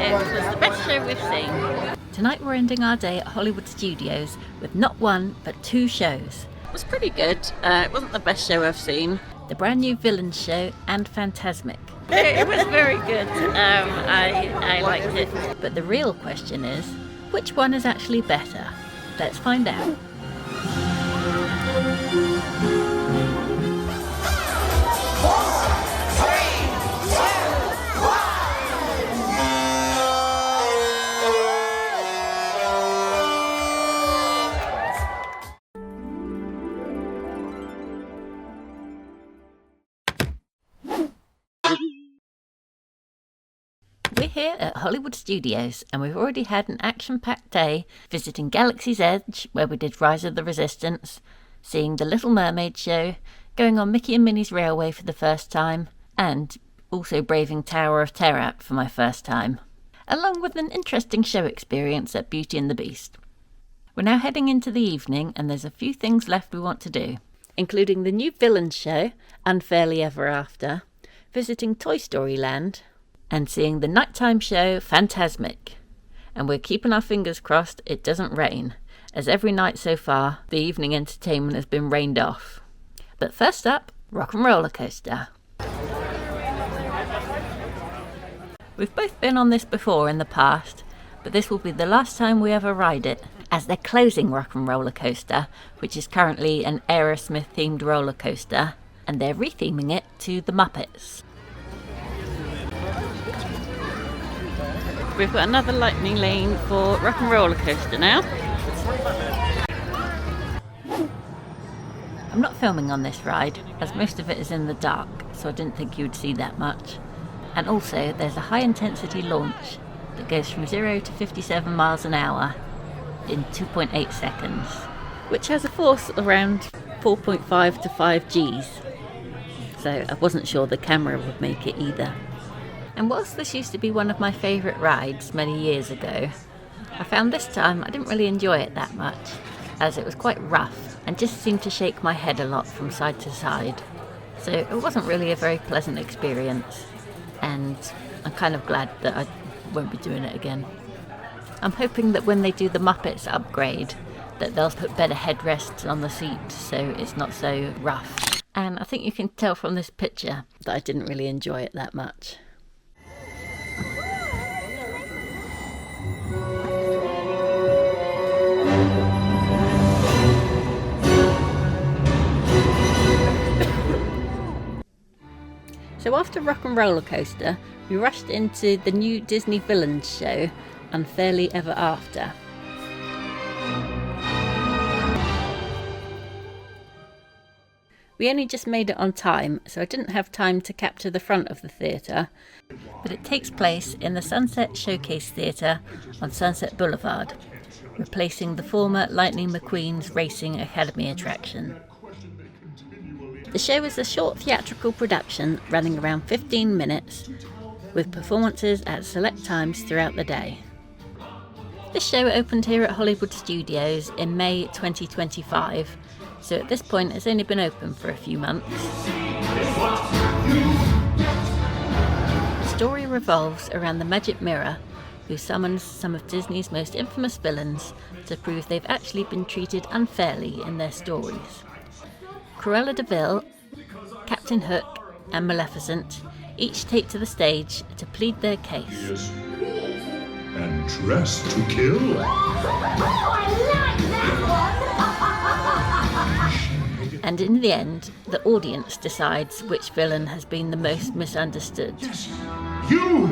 It was the best show we've seen. Tonight we're ending our day at Hollywood Studios with not one, but two shows. It was pretty good. It wasn't the best show I've seen. The brand new Villains show and Fantasmic. It was very good. I liked it. But the real question is, which one is actually better? Let's find out. We're here at Hollywood Studios and we've already had an action-packed day visiting Galaxy's Edge, where we did Rise of the Resistance, seeing the Little Mermaid show, going on Mickey and Minnie's Railway for the first time, and also braving Tower of Terror for my first time, along with an interesting show experience at Beauty and the Beast. We're now heading into the evening and there's a few things left we want to do, including the new Villains show, Unfairly Ever After, visiting Toy Story Land, and seeing the nighttime show Fantasmic. And we're keeping our fingers crossed it doesn't rain, as every night so far the evening entertainment has been rained off. But first up, Rock and Roller Coaster. We've both been on this before in the past, but this will be the last time we ever ride it, as they're closing Rock and Roller Coaster, which is currently an Aerosmith themed roller coaster, and they're retheming it to the Muppets. We've got another lightning lane for Rock and Roller Coaster now. I'm not filming on this ride, as most of it is in the dark, so I didn't think you would see that much. And also, there's a high-intensity launch that goes from 0 to 57 miles an hour in 2.8 seconds, which has a force around 4.5 to 5 Gs. So I wasn't sure the camera would make it either. And whilst this used to be one of my favourite rides many years ago, I found this time I didn't really enjoy it that much, as it was quite rough and just seemed to shake my head a lot from side to side. So it wasn't really a very pleasant experience, and I'm kind of glad that I won't be doing it again. I'm hoping that when they do the Muppets upgrade, that they'll put better headrests on the seats so it's not so rough. And I think you can tell from this picture that I didn't really enjoy it that much. So after Rock and Roller Coaster, we rushed into the new Disney Villains show, Unfairly Ever After. We only just made it on time, so I didn't have time to capture the front of the theatre, but it takes place in the Sunset Showcase Theatre on Sunset Boulevard, replacing the former Lightning McQueen's Racing Academy attraction. The show is a short theatrical production running around 15 minutes, with performances at select times throughout the day. This show opened here at Hollywood Studios in May 2025, so at this point it's only been open for a few months. The story revolves around the Magic Mirror, who summons some of Disney's most infamous villains to prove they've actually been treated unfairly in their stories. Cruella de Vil, Captain Hook and Maleficent each take to the stage to plead their case. And dress to kill? And in the end, the audience decides which villain has been the most misunderstood. You,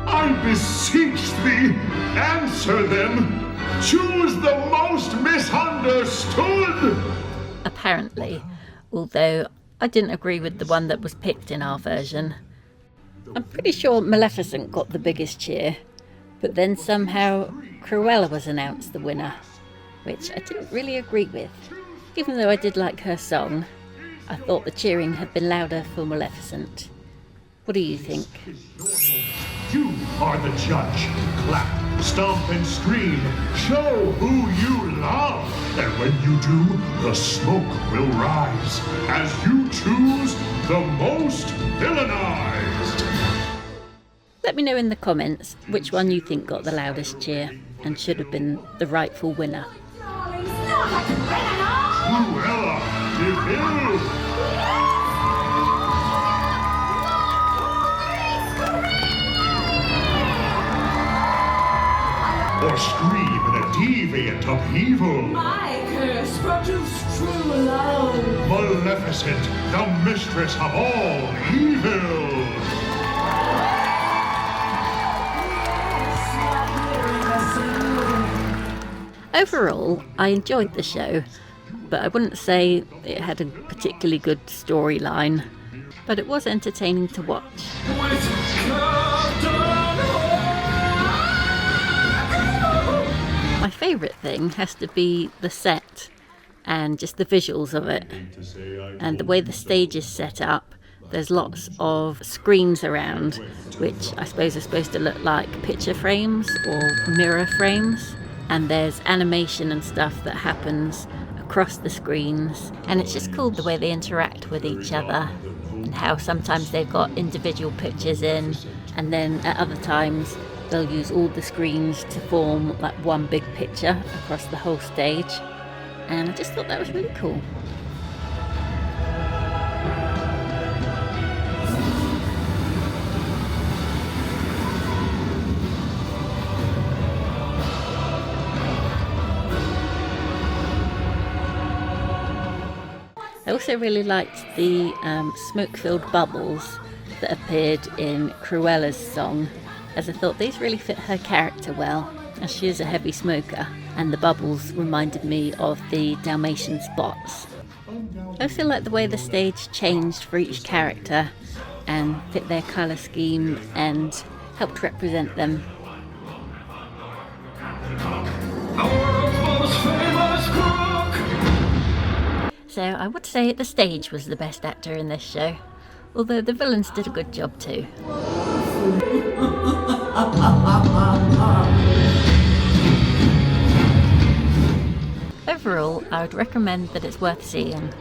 I beseech thee, answer them. Choose the most misunderstood. Apparently, although I didn't agree with the one that was picked in our version. I'm pretty sure Maleficent got the biggest cheer, but then somehow Cruella was announced the winner, which I didn't really agree with. Even though I did like her song, I thought the cheering had been louder for Maleficent. What do you think? You are the judge. Clap, stomp, and scream. Show who you love. And when you do, the smoke will rise as you choose the most villainized. Let me know in the comments which one you think got the loudest cheer and should have been the rightful winner. Cruella de Vil! Or scream in a deviant upheaval. My curse produced true love. Maleficent, the mistress of all evil. Overall, I enjoyed the show, but I wouldn't say it had a particularly good storyline. But it was entertaining to watch. My favourite thing has to be the set and just the visuals of it. And the way the stage is set up, there's lots of screens around, which I suppose are supposed to look like picture frames or mirror frames. And there's animation and stuff that happens across the screens. And it's just cool the way they interact with each other and how sometimes they've got individual pictures in, and then at other times they'll use all the screens to form like one big picture across the whole stage. And I just thought that was really cool. I also really liked the smoke-filled bubbles that appeared in Cruella's song, as I thought these really fit her character well, as she is a heavy smoker, and the bubbles reminded me of the Dalmatian spots. I also like the way the stage changed for each character and fit their colour scheme and helped represent them. So I would say the stage was the best actor in this show, although the villains did a good job too. Overall, I would recommend that it's worth seeing,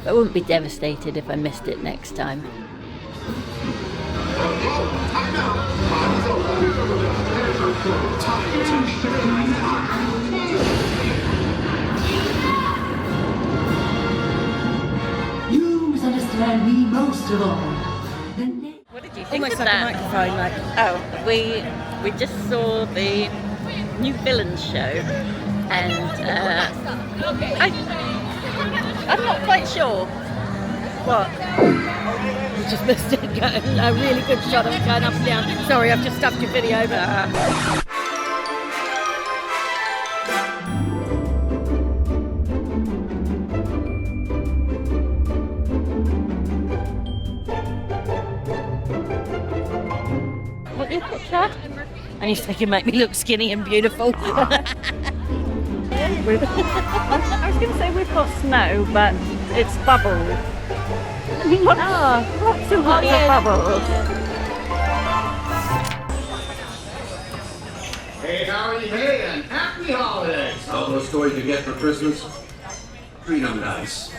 but I wouldn't be devastated if I missed it next time. Understand me most of all. What did you think Almost of like that? a microphone, like. Oh, we just saw the new villains show, and I'm not quite sure. What? We just missed it. A really good shot of it going up and down. Sorry, I've just stuffed your video, but. What your picture? And you say you make me look skinny and beautiful. I was going to say we've got snow, but it's bubbles. Lots and lots of bubbles. Hey, howdy, hey, and happy holidays! All those toys you get for Christmas? Treat them nice.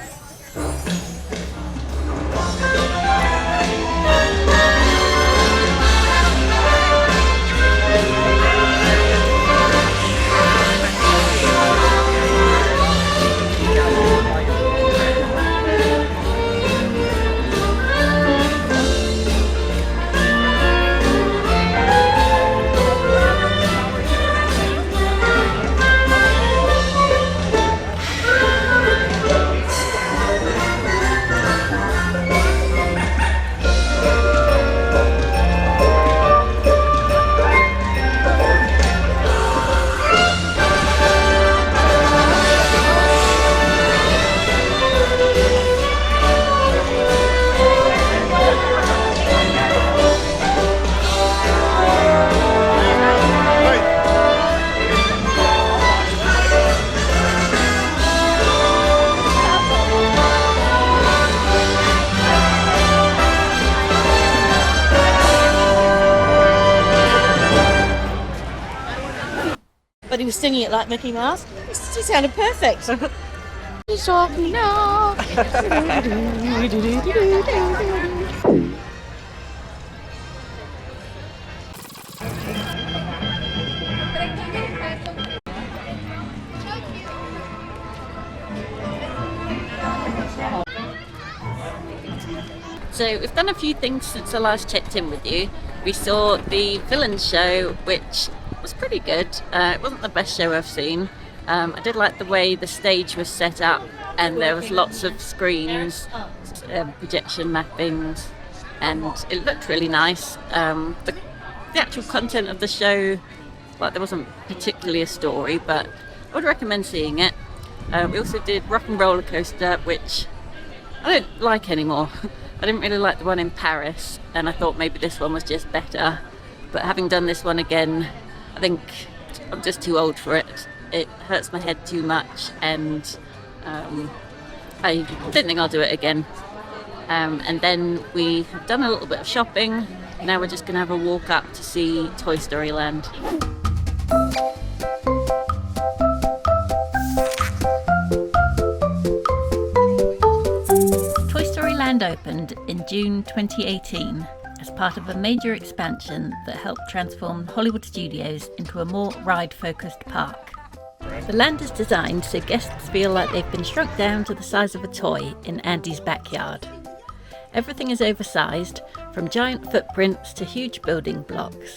But he was singing it like Mickey Mouse. He sounded perfect. He's talking now. So we've done a few things since I last checked in with you. We saw the villain show, which was pretty good. It wasn't the best show I've seen. I did like the way the stage was set up, and there was lots of screens, projection mappings, and it looked really nice. The actual content of the show, well, there wasn't particularly a story, but I would recommend seeing it. We also did Rock and Roller Coaster, which I don't like anymore. I didn't really like the one in Paris, and I thought maybe this one was just better. But having done this one again, I think I'm just too old for it. It hurts my head too much, and I don't think I'll do it again. And then we have done a little bit of shopping. Now we're just going to have a walk up to see Toy Story Land. Toy Story Land opened in June 2018 as part of a major expansion that helped transform Hollywood Studios into a more ride-focused park. The land is designed so guests feel like they've been shrunk down to the size of a toy in Andy's backyard. Everything is oversized, from giant footprints to huge building blocks.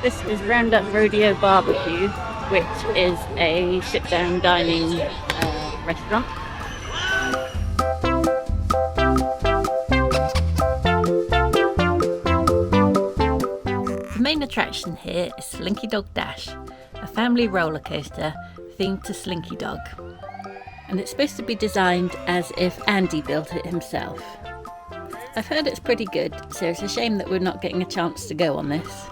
This is Roundup Rodeo Barbecue, which is a sit-down dining restaurant. The main attraction here is Slinky Dog Dash, a family roller coaster themed to Slinky Dog. And it's supposed to be designed as if Andy built it himself. I've heard it's pretty good, so it's a shame that we're not getting a chance to go on this.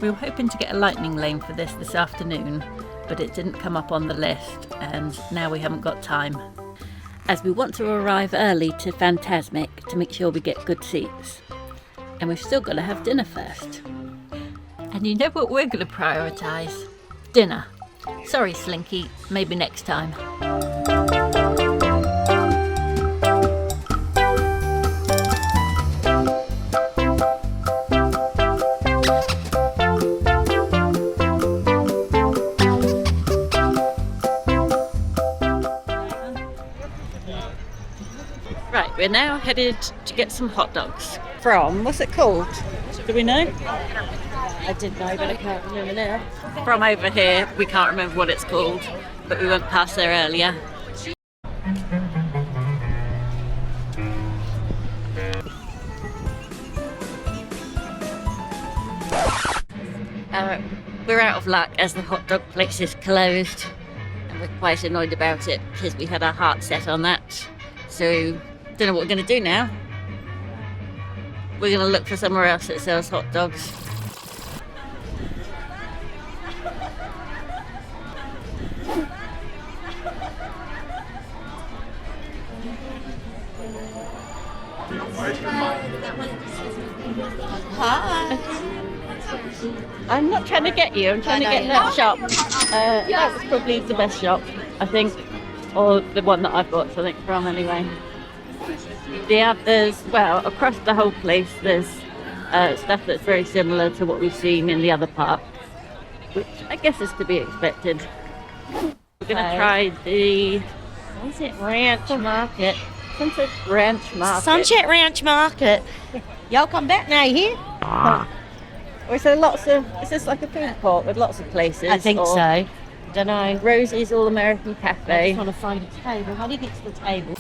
We were hoping to get a lightning lane for this afternoon, but it didn't come up on the list, and now we haven't got time. As we want to arrive early to Fantasmic to make sure we get good seats. And we've still got to have dinner first. And you know what we're going to prioritise? Dinner. Sorry, Slinky, maybe next time. Right, we're now headed to get some hot dogs. From, what's it called? Do we know? I did know, but I can't remember now. From over here, we can't remember what it's called, but we went past there earlier. We're out of luck as the hot dog place is closed, and we're quite annoyed about it because we had our heart set on that. So, don't know what we're going to do now. We're going to look for somewhere else that sells hot dogs. Hi. I'm not trying to get you, I'm trying to get that shop. That was probably the best shop, I think. Or the one that I've got something from anyway. There's, well, across the whole place there's stuff that's very similar to what we've seen in the other park, which I guess is to be expected. We're going to try the, what is it, Ranch Market? Sunset Ranch Market. Sunset Ranch Market. Y'all come back now, you hear? Or is there lots of, is this like a food court with lots of places? I think so. Don't know. Rosie's All American I Cafe. just want to find a table. How do you get to the table?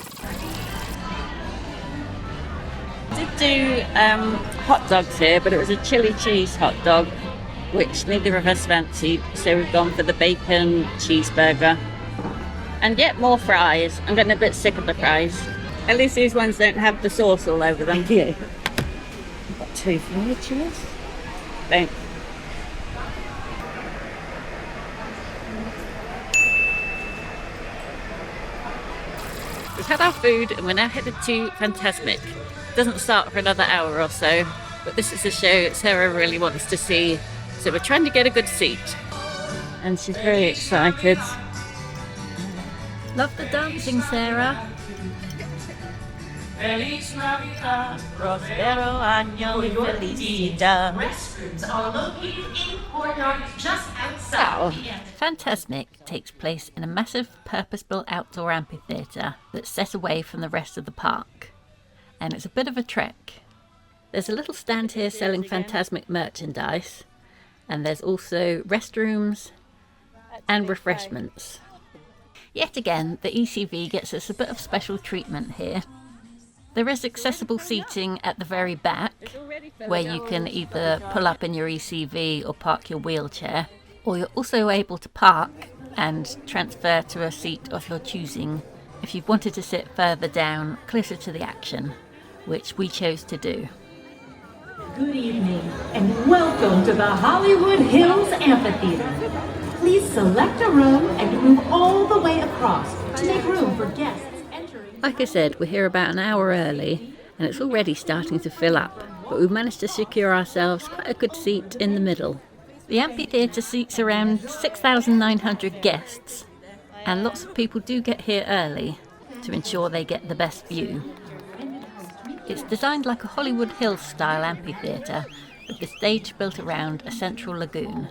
I did do hot dogs here, but it was a chili cheese hot dog, which neither of us fancied, so we've gone for the bacon cheeseburger. And yet more fries. I'm getting a bit sick of the fries. At least these ones don't have the sauce all over them. Yeah. Got 2 fried chips. Thanks. We've had our food and we're now headed to Fantasmic. It doesn't start for another hour or so, but this is a show Sarah really wants to see, so we're trying to get a good seat. And she's very excited. Love the dancing, Sarah. Feliz Navidad, Prospero Año y Felicidad. Restrooms are located in courtyard just outside. Fantasmic takes place in a massive purpose-built outdoor amphitheatre that's set away from the rest of the park. And it's a bit of a trek. There's a little stand here selling Fantasmic merchandise, and there's also restrooms and refreshments. Yet again, the ECV gets us a bit of special treatment here. There is accessible seating at the very back, where you can either pull up in your ECV or park your wheelchair, or you're also able to park and transfer to a seat of your choosing if you wanted to sit further down, closer to the action, which we chose to do. Good evening, and welcome to the Hollywood Hills Amphitheater. Please select a room and move all the way across to make room for guests entering. Like I said, we're here about an hour early, and it's already starting to fill up, but we've managed to secure ourselves quite a good seat in the middle. The amphitheatre seats around 6,900 guests, and lots of people do get here early to ensure they get the best view. It's designed like a Hollywood Hills style amphitheatre, with the stage built around a central lagoon.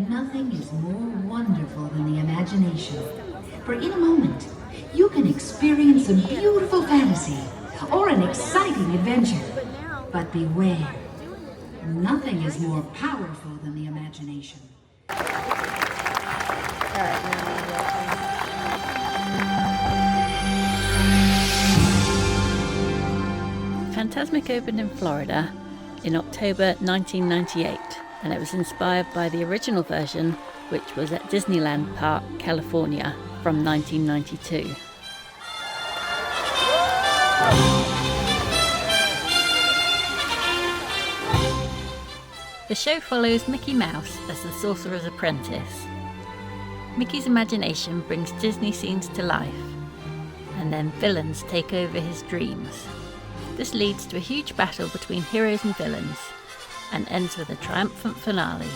Nothing is more wonderful than the imagination. For in a moment, you can experience a beautiful fantasy or an exciting adventure. But beware, nothing is more powerful than the imagination. Fantasmic opened in Florida in October 1998, and it was inspired by the original version, which was at Disneyland Park, California, from 1992. The show follows Mickey Mouse as the Sorcerer's Apprentice. Mickey's imagination brings Disney scenes to life, and then villains take over his dreams. This leads to a huge battle between heroes and villains, and ends with a triumphant finale.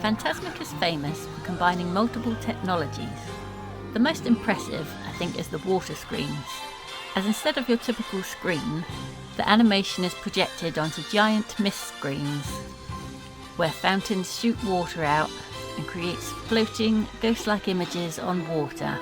Fantasmic is famous for combining multiple technologies. The most impressive, I think, is the water screens, as instead of your typical screen, the animation is projected onto giant mist screens, where fountains shoot water out and creates floating, ghost-like images on water.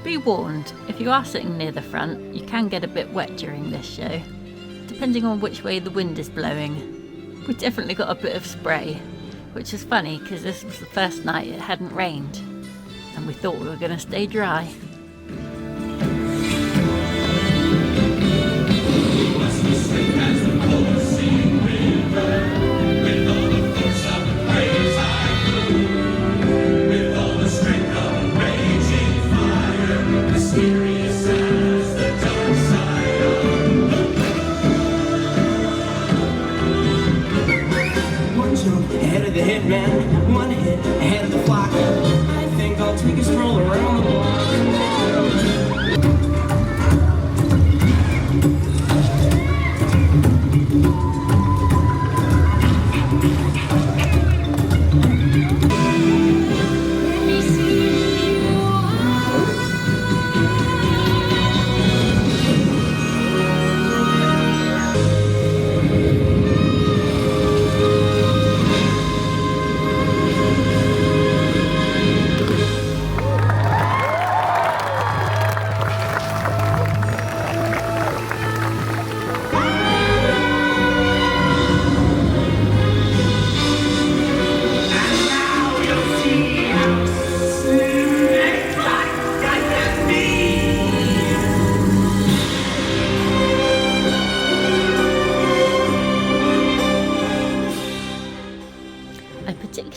Be warned, if you are sitting near the front, you can get a bit wet during this show, depending on which way the wind is blowing. We definitely got a bit of spray, which is funny because this was the first night it hadn't rained, and we thought we were going to stay dry. Ahead of the hitman, one hit ahead of the flock. I think I'll take a stroll around the block.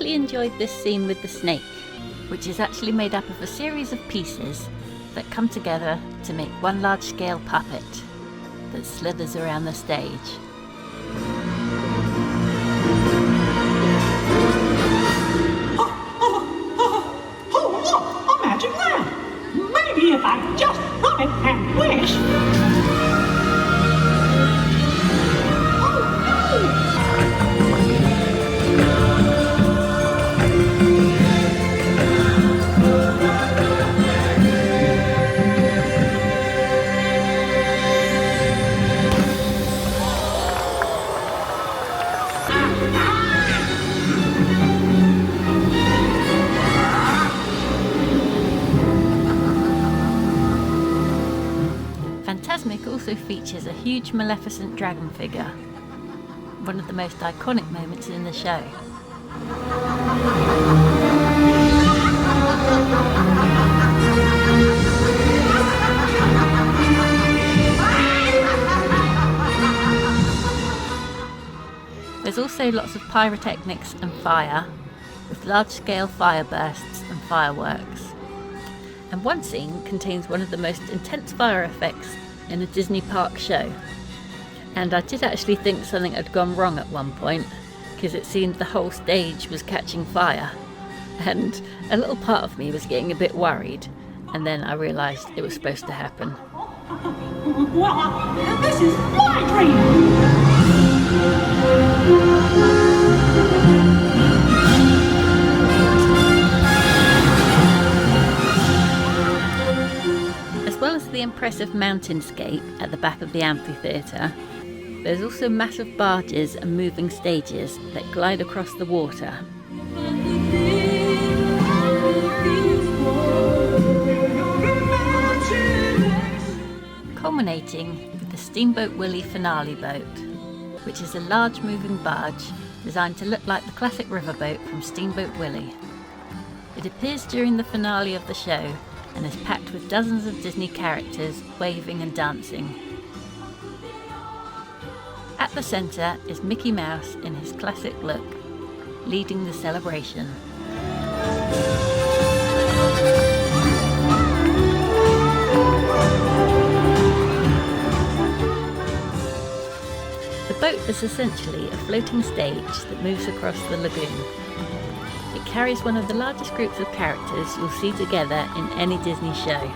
Enjoyed this scene with the snake, which is actually made up of a series of pieces that come together to make one large-scale puppet that slithers around the stage. Oh, look! A also features a huge Maleficent dragon figure, one of the most iconic moments in the show. There's also lots of pyrotechnics and fire, with large-scale fire bursts and fireworks. And one scene contains one of the most intense fire effects in a Disney park show. And I did actually think something had gone wrong at one point, because it seemed the whole stage was catching fire. And a little part of me was getting a bit worried, and then I realised it was supposed to happen. Wow, this is my dream! As well as the impressive mountainscape at the back of the amphitheatre, there's also massive barges and moving stages that glide across the water. Culminating with the Steamboat Willie finale boat, which is a large moving barge designed to look like the classic riverboat from Steamboat Willie. It appears during the finale of the show and is packed with dozens of Disney characters waving and dancing. At the centre is Mickey Mouse in his classic look, leading the celebration. The boat is essentially a floating stage that moves across the lagoon. It carries one of the largest groups of characters you'll see together in any Disney show.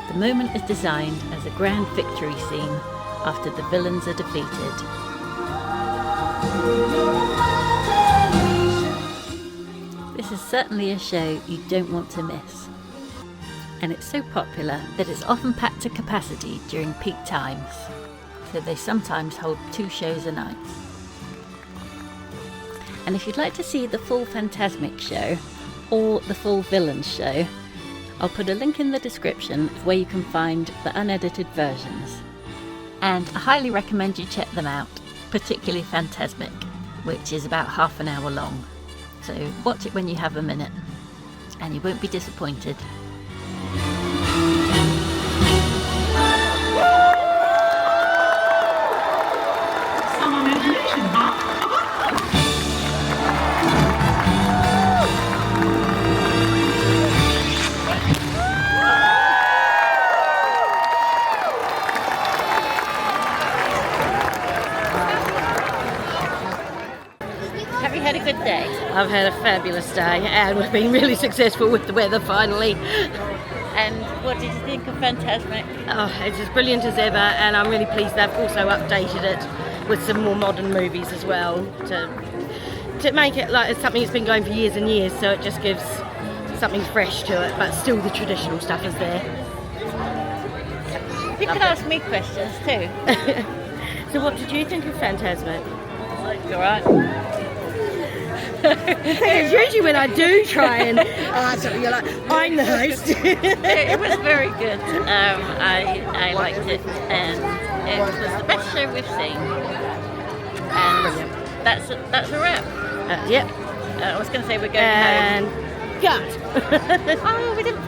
The moment is designed as a grand victory scene after the villains are defeated. This is certainly a show you don't want to miss. And it's so popular that it's often packed to capacity during peak times, so they sometimes hold 2 shows a night. And if you'd like to see the full Fantasmic show, or the full Villains show, I'll put a link in the description of where you can find the unedited versions. And I highly recommend you check them out, particularly Fantasmic, which is about half an hour long. So watch it when you have a minute, and you won't be disappointed. Have you had a good day? I've had a fabulous day, and we've been really successful with the weather finally. And what did you think of Fantasmic? Oh, it's as brilliant as ever, and I'm really pleased they've also updated it with some more modern movies as well to make it like it's something that's been going for years and years, so it just gives something fresh to it, but still the traditional stuff is there. You can ask me questions too. So what did you think of Fantasmic? You alright? It's usually when I do try and answer, you're like, I'm the host. It was very good. I liked it, and it was the best show we've seen. And that's a wrap. Yep. I was going to say we're going And home. cut. Oh, we didn't